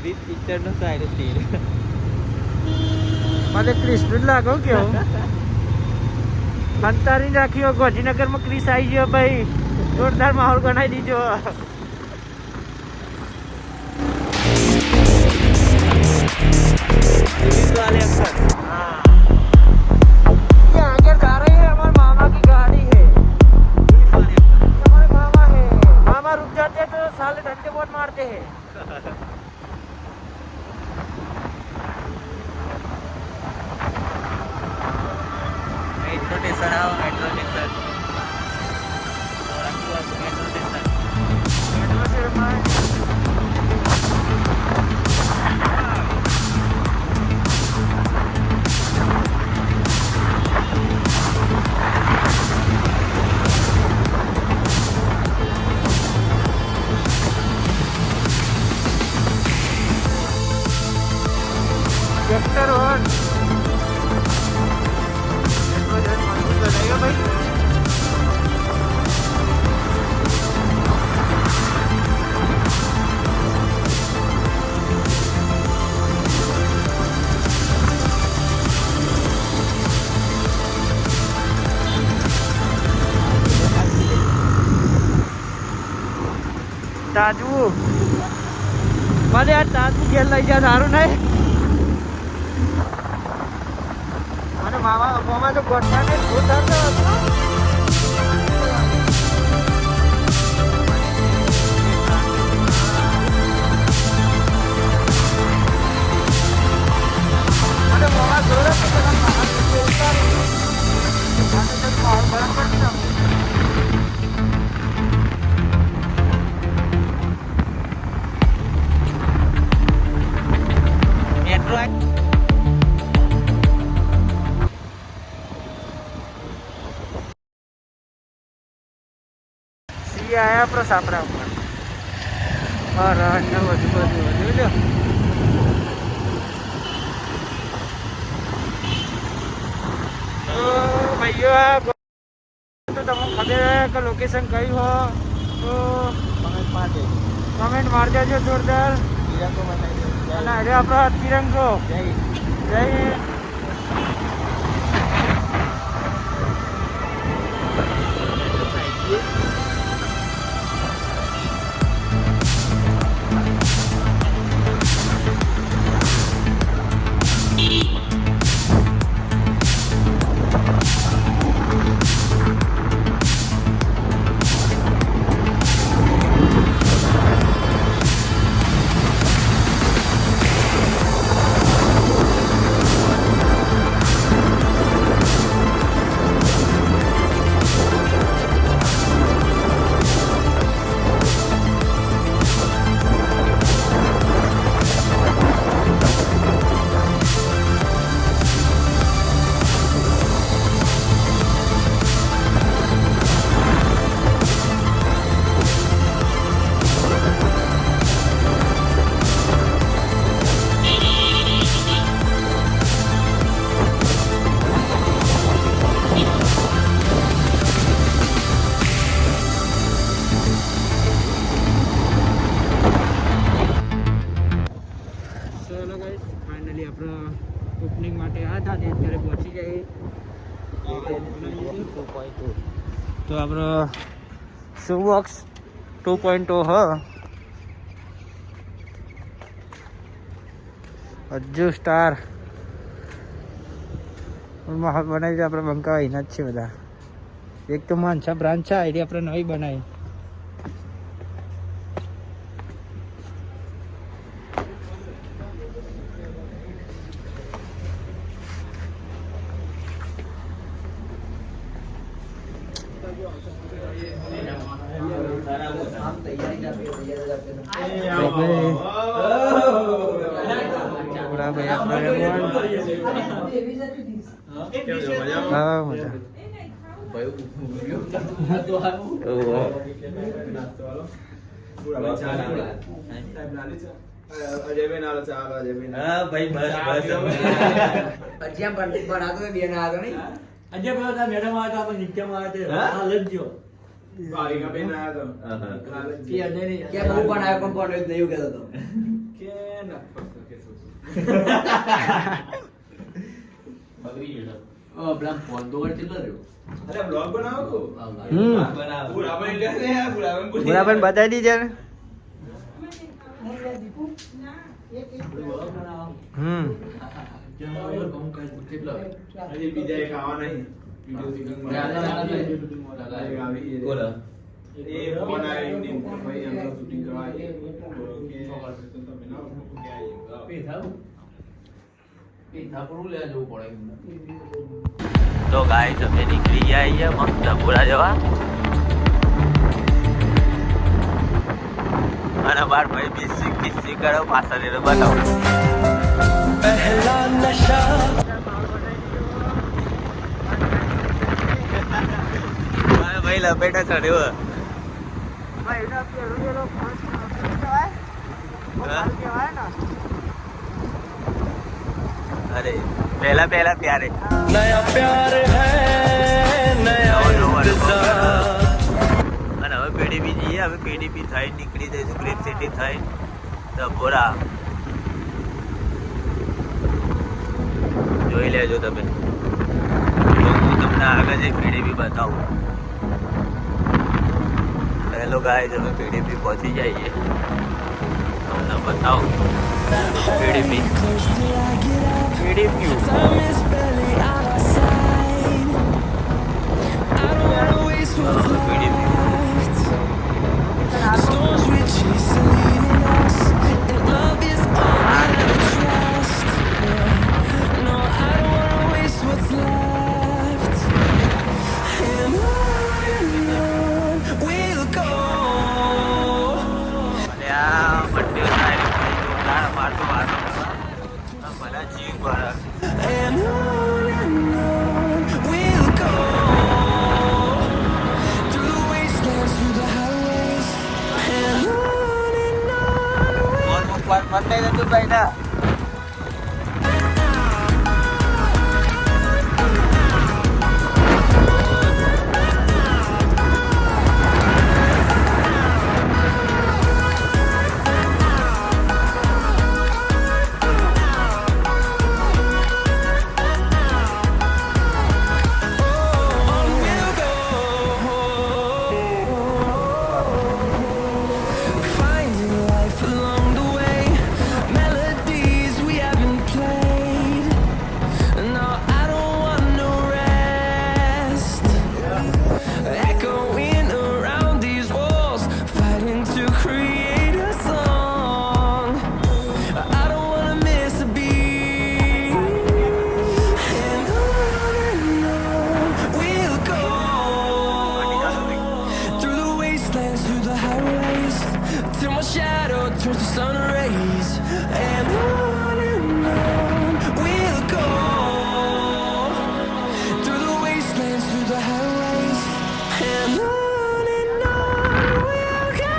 This picture no side scene. મને Chris જ લાગો કેવો અંતારી રાખ્યો ગાંધીનગરમાં ક્રિસ આવી ગયો ભાઈ જોરદાર માહોલ બનાવી દીધો Police वाले अक्सर. ये आगे जा रही है हमारे मामा की गाड़ी है Police वाले अक्सर. हमारे मामा है मामा रुक जाते हैं तो साले डंडे बहुत मारते हैं Metro station आओ metro station. orang tua metro station. Metro से हमारे सेक्टर 1 मेट्रो जन मजबूत बनेगा भाई તાજુ મને આ તાજુ ઘેર લઈ જાય સારું નહીં મને મામા તો ગોઠા ને ગોઠા તો મને મામા જોડે તો પેલા મામા ઉતારી આ તો પાર બરાબર છે Metro સી આયા આપણો સાપરા ઉપર મહારાજને વધુ લ્યો તો ભાઈઓ આ તો તમને ખબર હે કે લોકેશન કયું હો તો કમેન્ટ માર દેજો જોરદાર तिरंगो बनाई दो. અને અરે આપણો તિરંગો जय જય હિન્દ. ચલો ગાઈસ ફાઇનલી આપણે ઓપનિંગ માટે આ હતા ને અત્યારે પહોંચી જઈએ તો આપણો સુવોક્સ 2.0 હ હજુ સ્ટાર માહોલ બનાવી આપણે બંકાવા એના જ છે બધા એક તો માનસા બ્રાન્ચ છે આઈડી આપણે નવી બનાવી भाई बस बना दो बेन आ दो नहीं अजय बोला था मैडम आया था अपन नीचे में आए थे हाँ लग जो भाई का बेन आया था कि अजय नहीं क्या वो बनाया कौन नहीं हो गया तो के બગડી ગયો પેલા ફોન તો વચ્ચે કેટલો રહ્યો અરે બ્લોગ બનાવો હમ બનાવો બરાબર બતાવી દીધે ને હમ કેટલો હજી બીજા એક આવા નહીં બોલો એ ફોન આવ્યો ને ભાઈ અમે શૂટિંગ કરવા આવીએ કે તમે ના કે આવીએ પીઠા પર લેવા જવું પડે તો ગાય તમે નીકળી ગયા અહીંયા મસ્ત પૂરા જવા અને બાર ભાઈ બીસી કિસ્સી કરો પાછળ એને બતાવો પહેલા નશા ભાઈ લપેટા ચડ્યો અરે પહેલા પ્યારે નયા પ્યાર હૈ નયા અને હવે પીડીપી જઈએ હવે પીડીપી થઈ નીકળી જઈશું ગ્રીન સિટી થઈ ડભોરા જોઈ લેજો તમે તો હું તમને આગળ જઈ પીડીપી બતાવું હેલો ગાઈસ અમે પીડીપી પહોંચી જઈએ તમને બતાવું PDP Storms we chase are leading us, and love is all we trust. No, I don't wanna waste what's left. And on we'll go. આ મંડે સાઈડ જોરદાર મારતો બધા જીવ ભરા And on we'll go. Through the wastelands, through the highways, and on ઉપર મંડે નતું ભાઈ ના we'll go. Finding life along the way, melodies we haven't played. No, I don't want no rest. Echoing around these walls, fighting to create a song. I don't wanna miss a beat. And on we'll go. Through the wastelands, through the highways, till my shadow turns to sun rays. And on we'll go. Through the wastelands, through the highways, and on we'll go.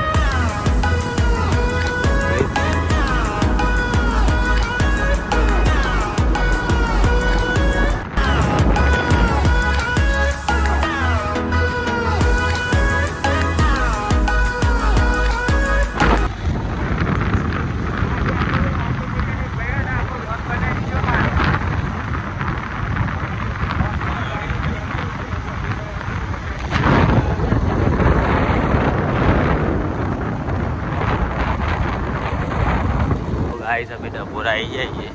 Guys અમે ડભોરા આવી જઈએ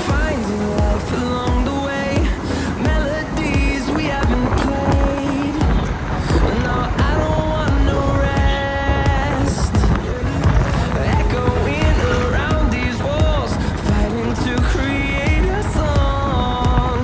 Finding life along the way, melodies we haven't played. No, I don't want no rest. Echoing around these walls, fighting to create a song.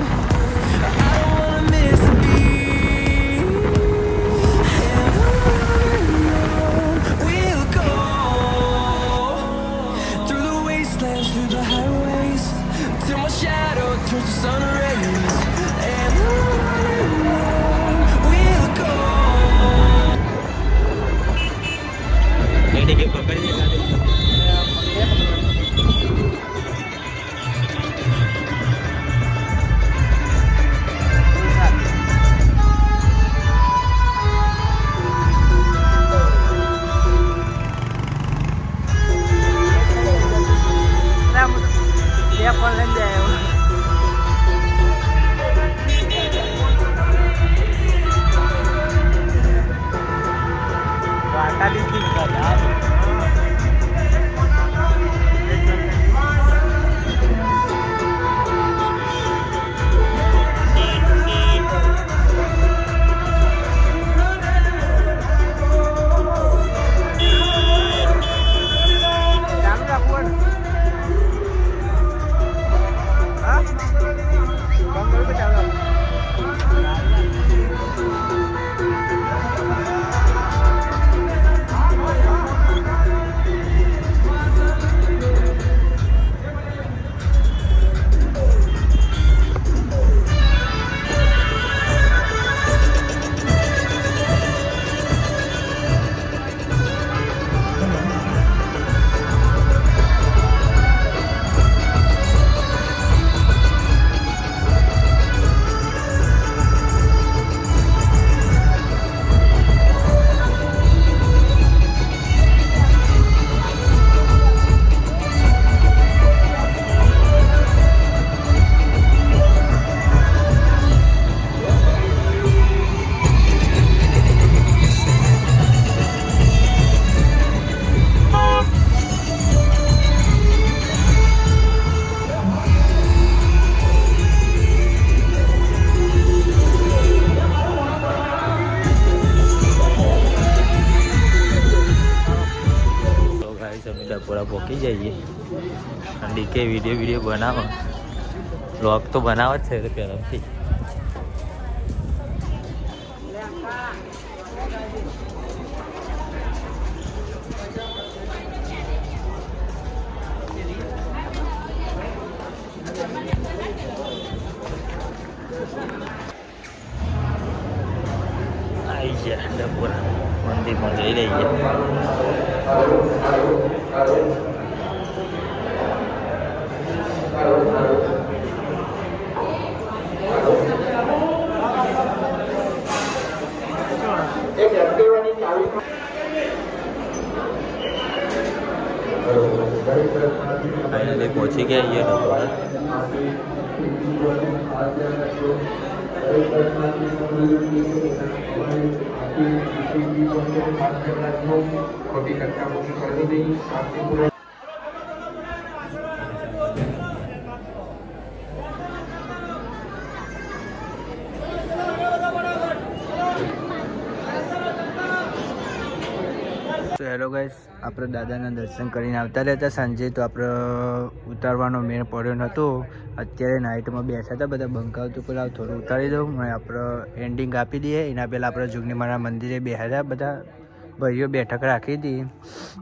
જઈએ. Decay video બનાવો, blog તો બનાવો જ છે પહેલાંથી. આવી ગયા ડબોરા મંદિરમાં જઈ રહી ફાઇનલી પહોંચી ગયા છીએ ડબોરા. તો હેલો ગાઈસ, આપણે દાદાના દર્શન કરીને આવતા રહેતા સાંજે. તો આપણે ઉતારવાનો મેળ પડ્યો નહોતો. અત્યારે નાઇટમાં બેઠા હતા બધા બંકાવ. તો પેલા થોડું ઉતારી દઉં અને આપણે એન્ડિંગ આપી દઈએ. એના પહેલાં આપણે જોગણીમાના મંદિરે બેઠા બધા ભાઈઓ બેઠક રાખી હતી.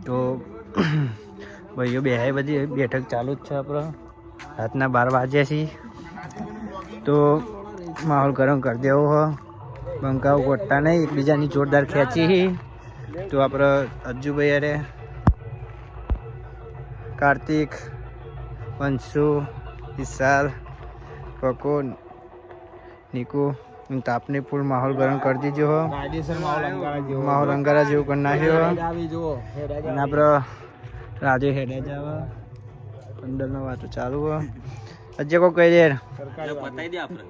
તો ભાઈઓ બેહાય બધી બેઠક ચાલુ જ છે. આપણે રાતના 12 વાગ્યા છીએ. તો માહોલ ગરમ કરી દેવો હો. બંકાવ ગોટતા નહીં, એકબીજાની જોરદાર ખેંચી. તો આપણે અજ્જુભાઈ અરે કાર્તિક, વંશુ, વિશાલ, પકો, નિકુ તાપની ફૂલ માહોલ ગરમ કરી દીધો હો. માહોલ અંગારા જેવું કરી નાખ્યો. અને આપણે રાજુ હેડે જાવ અંદરનો વાતો ચાલુ હો. અજય કોઈ કહી દે બતાવી દે. આપણે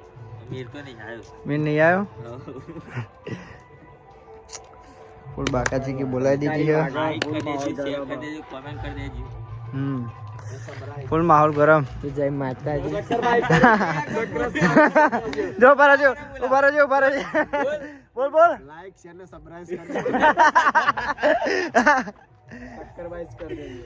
મીર નહીં આવ્યો. ફૂલ બાકાજી की બોલાવી દીધી है. ફૂલ માહોલ ગરમ. જય માતાજી. જો ઉભા રહેજો. બોલ લાઈક શેર ને સબસ્ક્રાઇબ કરી દેજો.